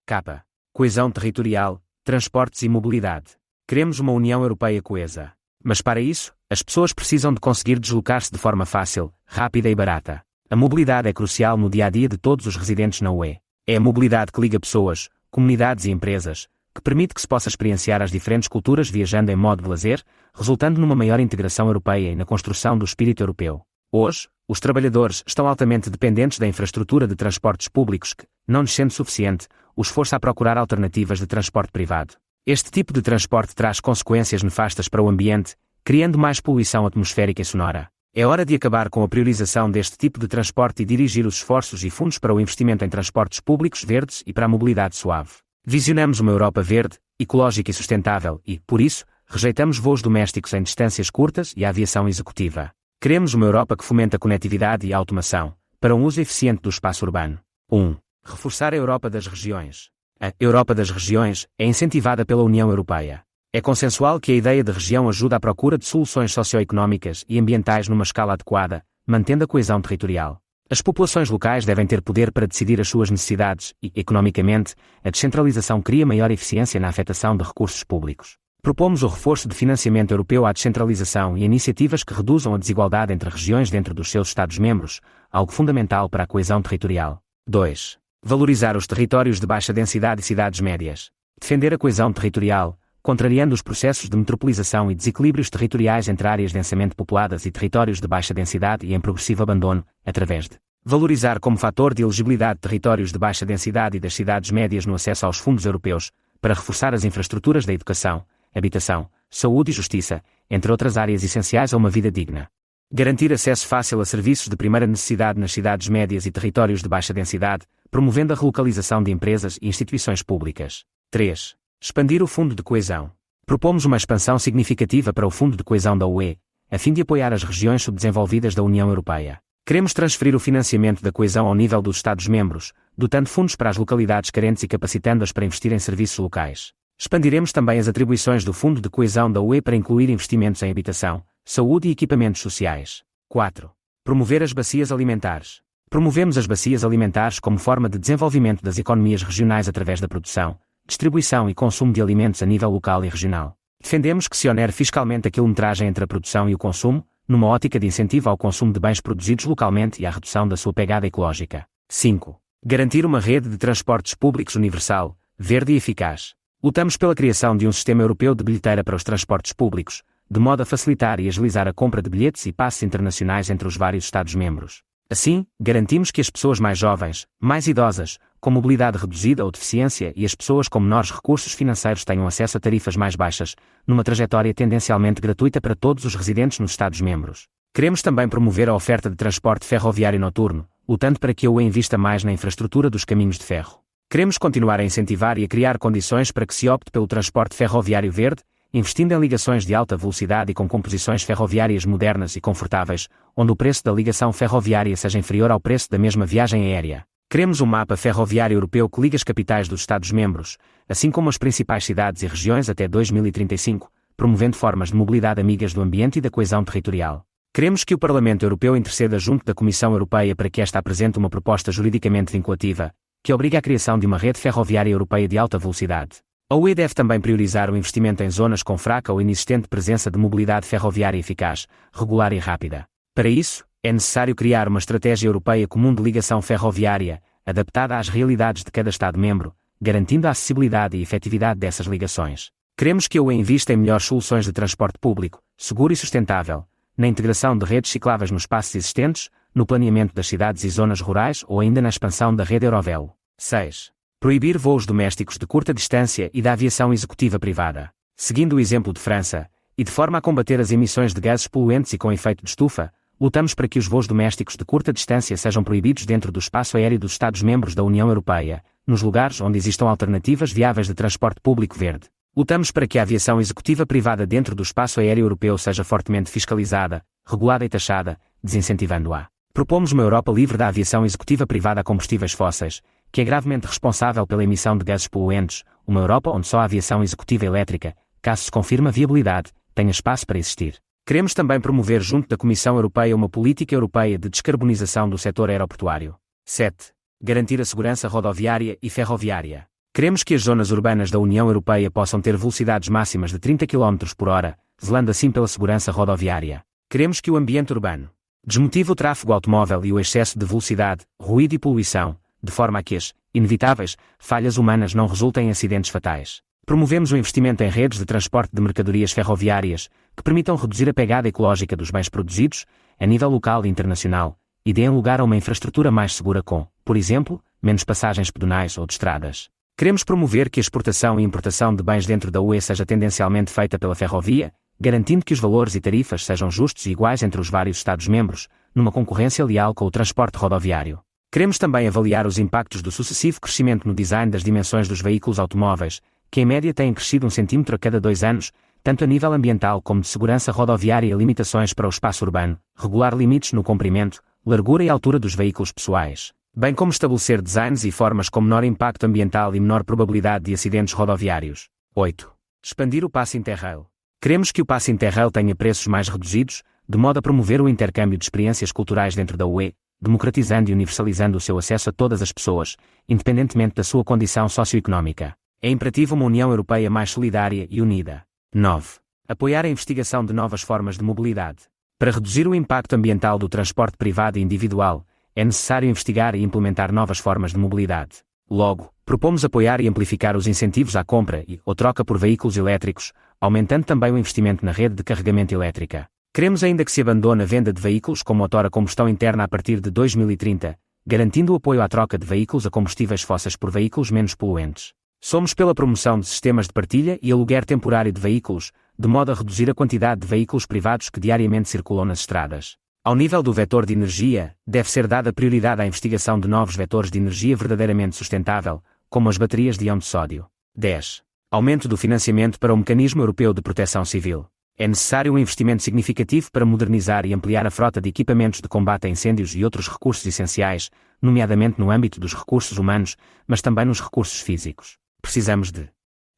K. Coesão territorial, transportes e mobilidade. Queremos uma União Europeia coesa. Mas para isso, as pessoas precisam de conseguir deslocar-se de forma fácil, rápida e barata. A mobilidade é crucial no dia-a-dia de todos os residentes na UE. É a mobilidade que liga pessoas, comunidades e empresas, que permite que se possa experienciar as diferentes culturas viajando em modo de lazer, resultando numa maior integração europeia e na construção do espírito europeu. Hoje, os trabalhadores estão altamente dependentes da infraestrutura de transportes públicos que, não lhes sendo suficiente, os força a procurar alternativas de transporte privado. Este tipo de transporte traz consequências nefastas para o ambiente, criando mais poluição atmosférica e sonora. É hora de acabar com a priorização deste tipo de transporte e dirigir os esforços e fundos para o investimento em transportes públicos verdes e para a mobilidade suave. Visionamos uma Europa verde, ecológica e sustentável e, por isso, rejeitamos voos domésticos em distâncias curtas e a aviação executiva. Queremos uma Europa que fomenta a conectividade e a automação, para um uso eficiente do espaço urbano. 1. Reforçar a Europa das regiões. A Europa das regiões é incentivada pela União Europeia. É consensual que a ideia de região ajuda à procura de soluções socioeconómicas e ambientais numa escala adequada, mantendo a coesão territorial. As populações locais devem ter poder para decidir as suas necessidades e, economicamente, a descentralização cria maior eficiência na afetação de recursos públicos. Propomos o reforço de financiamento europeu à descentralização e iniciativas que reduzam a desigualdade entre regiões dentro dos seus Estados-membros, algo fundamental para a coesão territorial. 2. Valorizar os territórios de baixa densidade e cidades médias. Defender a coesão territorial, contrariando os processos de metropolização e desequilíbrios territoriais entre áreas densamente populadas e territórios de baixa densidade e em progressivo abandono, através de valorizar como fator de elegibilidade territórios de baixa densidade e das cidades médias no acesso aos fundos europeus, para reforçar as infraestruturas da educação, habitação, saúde e justiça, entre outras áreas essenciais a uma vida digna. Garantir acesso fácil a serviços de primeira necessidade nas cidades médias e territórios de baixa densidade, promovendo a relocalização de empresas e instituições públicas. 3. Expandir o Fundo de Coesão. Propomos uma expansão significativa para o Fundo de Coesão da UE, a fim de apoiar as regiões subdesenvolvidas da União Europeia. Queremos transferir o financiamento da coesão ao nível dos Estados-membros, dotando fundos para as localidades carentes e capacitando-as para investir em serviços locais. Expandiremos também as atribuições do Fundo de Coesão da UE para incluir investimentos em habitação, saúde e equipamentos sociais. 4. Promover as bacias alimentares. Promovemos as bacias alimentares como forma de desenvolvimento das economias regionais através da produção, distribuição e consumo de alimentos a nível local e regional. Defendemos que se onere fiscalmente a quilometragem entre a produção e o consumo, numa ótica de incentivo ao consumo de bens produzidos localmente e à redução da sua pegada ecológica. 5. Garantir uma rede de transportes públicos universal, verde e eficaz. Lutamos pela criação de um sistema europeu de bilheteira para os transportes públicos, de modo a facilitar e agilizar a compra de bilhetes e passes internacionais entre os vários Estados-membros. Assim, garantimos que as pessoas mais jovens, mais idosas, com mobilidade reduzida ou deficiência e as pessoas com menores recursos financeiros tenham acesso a tarifas mais baixas, numa trajetória tendencialmente gratuita para todos os residentes nos Estados-membros. Queremos também promover a oferta de transporte ferroviário noturno, lutando para que a UE invista mais na infraestrutura dos caminhos de ferro. Queremos continuar a incentivar e a criar condições para que se opte pelo transporte ferroviário verde, investindo em ligações de alta velocidade e com composições ferroviárias modernas e confortáveis, onde o preço da ligação ferroviária seja inferior ao preço da mesma viagem aérea. Queremos um mapa ferroviário europeu que liga as capitais dos Estados-membros, assim como as principais cidades e regiões até 2035, promovendo formas de mobilidade amigas do ambiente e da coesão territorial. Queremos que o Parlamento Europeu interceda junto da Comissão Europeia para que esta apresente uma proposta juridicamente vinculativa, que obrigue à criação de uma rede ferroviária europeia de alta velocidade. A UE deve também priorizar o investimento em zonas com fraca ou inexistente presença de mobilidade ferroviária eficaz, regular e rápida. Para isso, é necessário criar uma estratégia europeia comum de ligação ferroviária, adaptada às realidades de cada Estado-membro, garantindo a acessibilidade e efetividade dessas ligações. Queremos que a UE invista em melhores soluções de transporte público, seguro e sustentável, na integração de redes cicláveis nos espaços existentes, no planeamento das cidades e zonas rurais ou ainda na expansão da rede Eurovelo. 6. Proibir voos domésticos de curta distância e da aviação executiva privada. Seguindo o exemplo de França, e de forma a combater as emissões de gases poluentes e com efeito de estufa, lutamos para que os voos domésticos de curta distância sejam proibidos dentro do espaço aéreo dos Estados-membros da União Europeia, nos lugares onde existam alternativas viáveis de transporte público verde. Lutamos para que a aviação executiva privada dentro do espaço aéreo europeu seja fortemente fiscalizada, regulada e taxada, desincentivando-a. Propomos uma Europa livre da aviação executiva privada a combustíveis fósseis, que é gravemente responsável pela emissão de gases poluentes, uma Europa onde só a aviação executiva elétrica, caso se confirme a viabilidade, tenha espaço para existir. Queremos também promover junto da Comissão Europeia uma política europeia de descarbonização do setor aeroportuário. 7. Garantir a segurança rodoviária e ferroviária. Queremos que as zonas urbanas da União Europeia possam ter velocidades máximas de 30 km/h, zelando assim pela segurança rodoviária. Queremos que o ambiente urbano desmotive o tráfego automóvel e o excesso de velocidade, ruído e poluição, de forma a que as inevitáveis falhas humanas não resultem em acidentes fatais. Promovemos o investimento em redes de transporte de mercadorias ferroviárias que permitam reduzir a pegada ecológica dos bens produzidos, a nível local e internacional, e deem lugar a uma infraestrutura mais segura com, por exemplo, menos passagens pedonais ou de estradas. Queremos promover que a exportação e importação de bens dentro da UE seja tendencialmente feita pela ferrovia, garantindo que os valores e tarifas sejam justos e iguais entre os vários Estados-membros, numa concorrência leal com o transporte rodoviário. Queremos também avaliar os impactos do sucessivo crescimento no design das dimensões dos veículos automóveis, que em média têm crescido 1 cm a cada 2 anos, tanto a nível ambiental como de segurança rodoviária e limitações para o espaço urbano, regular limites no comprimento, largura e altura dos veículos pessoais, bem como estabelecer designs e formas com menor impacto ambiental e menor probabilidade de acidentes rodoviários. 8. Expandir o passe Interrail. Queremos que o passe Interrail tenha preços mais reduzidos, de modo a promover o intercâmbio de experiências culturais dentro da UE, democratizando e universalizando o seu acesso a todas as pessoas, independentemente da sua condição socioeconómica. É imperativo uma União Europeia mais solidária e unida. 9. Apoiar a investigação de novas formas de mobilidade. Para reduzir o impacto ambiental do transporte privado e individual, é necessário investigar e implementar novas formas de mobilidade. Logo, propomos apoiar e amplificar os incentivos à compra ou troca por veículos elétricos, aumentando também o investimento na rede de carregamento elétrica. Queremos ainda que se abandone a venda de veículos com motor a combustão interna a partir de 2030, garantindo o apoio à troca de veículos a combustíveis fósseis por veículos menos poluentes. Somos pela promoção de sistemas de partilha e aluguer temporário de veículos, de modo a reduzir a quantidade de veículos privados que diariamente circulam nas estradas. Ao nível do vetor de energia, deve ser dada prioridade à investigação de novos vetores de energia verdadeiramente sustentável, como as baterias de íon de sódio. 10. Aumento do financiamento para o Mecanismo Europeu de Proteção Civil. É necessário um investimento significativo para modernizar e ampliar a frota de equipamentos de combate a incêndios e outros recursos essenciais, nomeadamente no âmbito dos recursos humanos, mas também nos recursos físicos. Precisamos de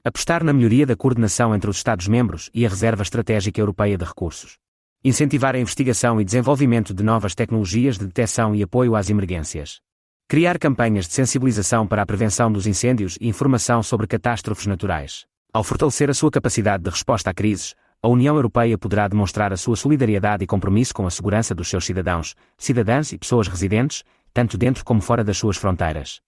apostar na melhoria da coordenação entre os Estados-membros e a Reserva Estratégica Europeia de Recursos. Incentivar a investigação e desenvolvimento de novas tecnologias de detecção e apoio às emergências. Criar campanhas de sensibilização para a prevenção dos incêndios e informação sobre catástrofes naturais. Ao fortalecer a sua capacidade de resposta a crises, a União Europeia poderá demonstrar a sua solidariedade e compromisso com a segurança dos seus cidadãos, cidadãs e pessoas residentes, tanto dentro como fora das suas fronteiras.